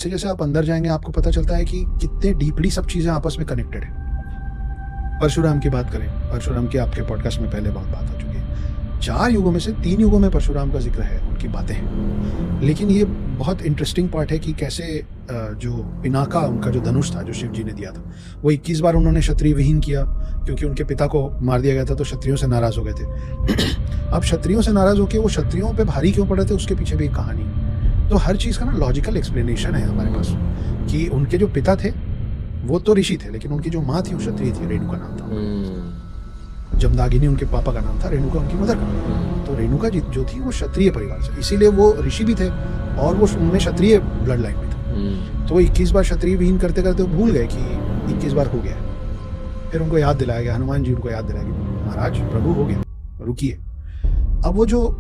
जैसे जैसे आप अंदर जाएंगे आपको पता चलता है कि कितने डीपली सब चीज़ें आपस में कनेक्टेड है। परशुराम की बात करें, परशुराम की आपके पॉडकास्ट में पहले बहुत बात हो चुकी है। 4 युगों में से 3 युगों में परशुराम का जिक्र है, उनकी बातें हैं। लेकिन ये बहुत इंटरेस्टिंग पार्ट है कि कैसे जो पिनाका, उनका जो धनुष था जो शिव जी ने दिया था, वो 21 बार उन्होंने क्षत्रिय विहीन किया, क्योंकि उनके पिता को मार दिया गया था तो क्षत्रियों से नाराज हो गए थे। अब क्षत्रियों से नाराज होकर वो क्षत्रियों पे भारी क्यों पड़े थे, उसके पीछे भी एक कहानी। तो हर चीज़ का ना लॉजिकल एक्सप्लेनेशन है हमारे पास, कि उनके जो पिता थे वो तो ऋषि थे, लेकिन उनकी जो माँ थी वो क्षत्रिय थी, रेणुका नाम था। जमदागिनी उनके पापा का नाम था, रेणुका उनकी मदर का नाम था। तो रेणुका जी जो थी वो क्षत्रिय परिवार से, इसीलिए वो ऋषि भी थे और वो उनमें क्षत्रिय ब्लड लाइन में था। तो 21 बार क्षत्रिय विहीन करते करते वो भूल गए कि 21 बार हो गया। फिर उनको याद दिलाया गया, हनुमान जी उनको याद दिलाया कि महाराज प्रभु हो गया, रुकिए। अब वो जो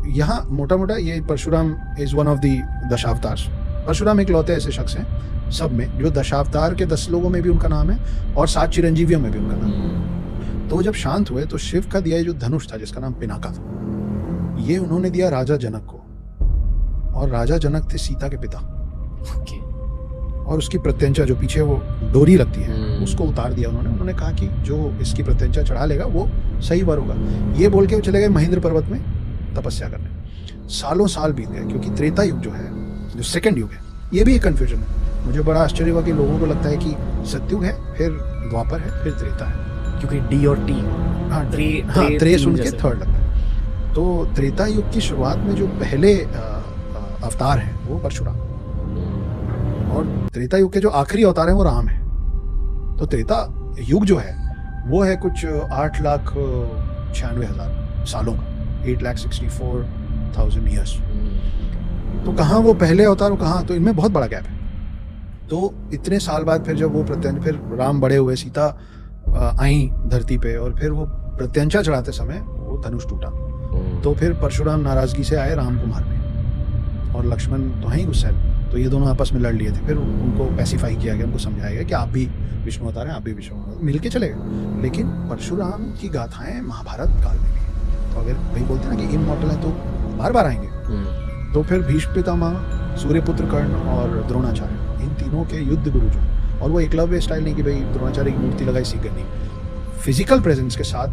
यहाँ मोटा मोटा ये Parshuram is one of the dashavatars. Parshuram एक लौते ऐसे शख्स हैं सब में जो दशावतार के 10 लोगों में भी उनका नाम है और 7 चिरंजीवियों में भी उनका नाम है। तो जब शांत हुए तो शिव का दिया जो धनुष था जिसका नाम पिनाका था, ये उन्होंने दिया राजा जनक को, और राजा जनक थे सीता के पिता। और उसकी प्रत्यंचा जो पीछे वो डोरी लगती है उसको उतार दिया उन्होंने कहा कि जो इसकी प्रत्यंचा चढ़ा लेगा वो सही वर होगा। ये बोल के वो चले गए महेंद्र पर्वत में तपस्या करने। सालों साल बीत गए, क्योंकि त्रेता युग जो है, जो सेकंड युग है, ये भी एक कंफ्यूजन है। मुझे बड़ा आश्चर्य हुआ कि लोगों को लगता है कि सत्युग है, फिर द्वापर है, फिर त्रेता है, क्योंकि डी और टी त्रे सुन के थर्ड लगता है। तो त्रेता युग की शुरुआत में जो पहले अवतार है वो परशुराम, और त्रेता युग के जो आखिरी अवतार है वो राम है। तो त्रेता युग जो है वो है कुछ 8,96,000 सालों का, 8,64,000 ईयर्स। तो कहाँ वो पहले अवतार, कहाँ, तो इनमें बहुत बड़ा गैप है। तो इतने साल बाद फिर जब वो फिर राम बड़े हुए, सीता आई धरती पे, और फिर वो प्रत्यंचा चढ़ाते समय वो धनुष टूटा। तो फिर परशुराम नाराजगी से आए राम को मारने, और लक्ष्मण तो हैं ही गुस्सैल, तो ये दोनों आपस में लड़ लिए थे। फिर उनको पैसिफाई किया गया, उनको समझाया गया कि आप भी विष्णु अवतार हैं, आप भी विष्णु अवतार, मिल के चले गए। लेकिन परशुराम की गाथाएं महाभारत काल में भी, तो अगर भाई बोलते हैं ना कि इमॉर्टल है तो बार बार आएंगे। तो फिर भीष्म पितामह, सूर्यपुत्र कर्ण और द्रोणाचार्य, इन तीनों के युद्ध गुरु जो, और वो एकलव्य स्टाइल नहीं कि भाई द्रोणाचार्य की मूर्ति लगाई सीख गई, फिजिकल प्रेजेंस के साथ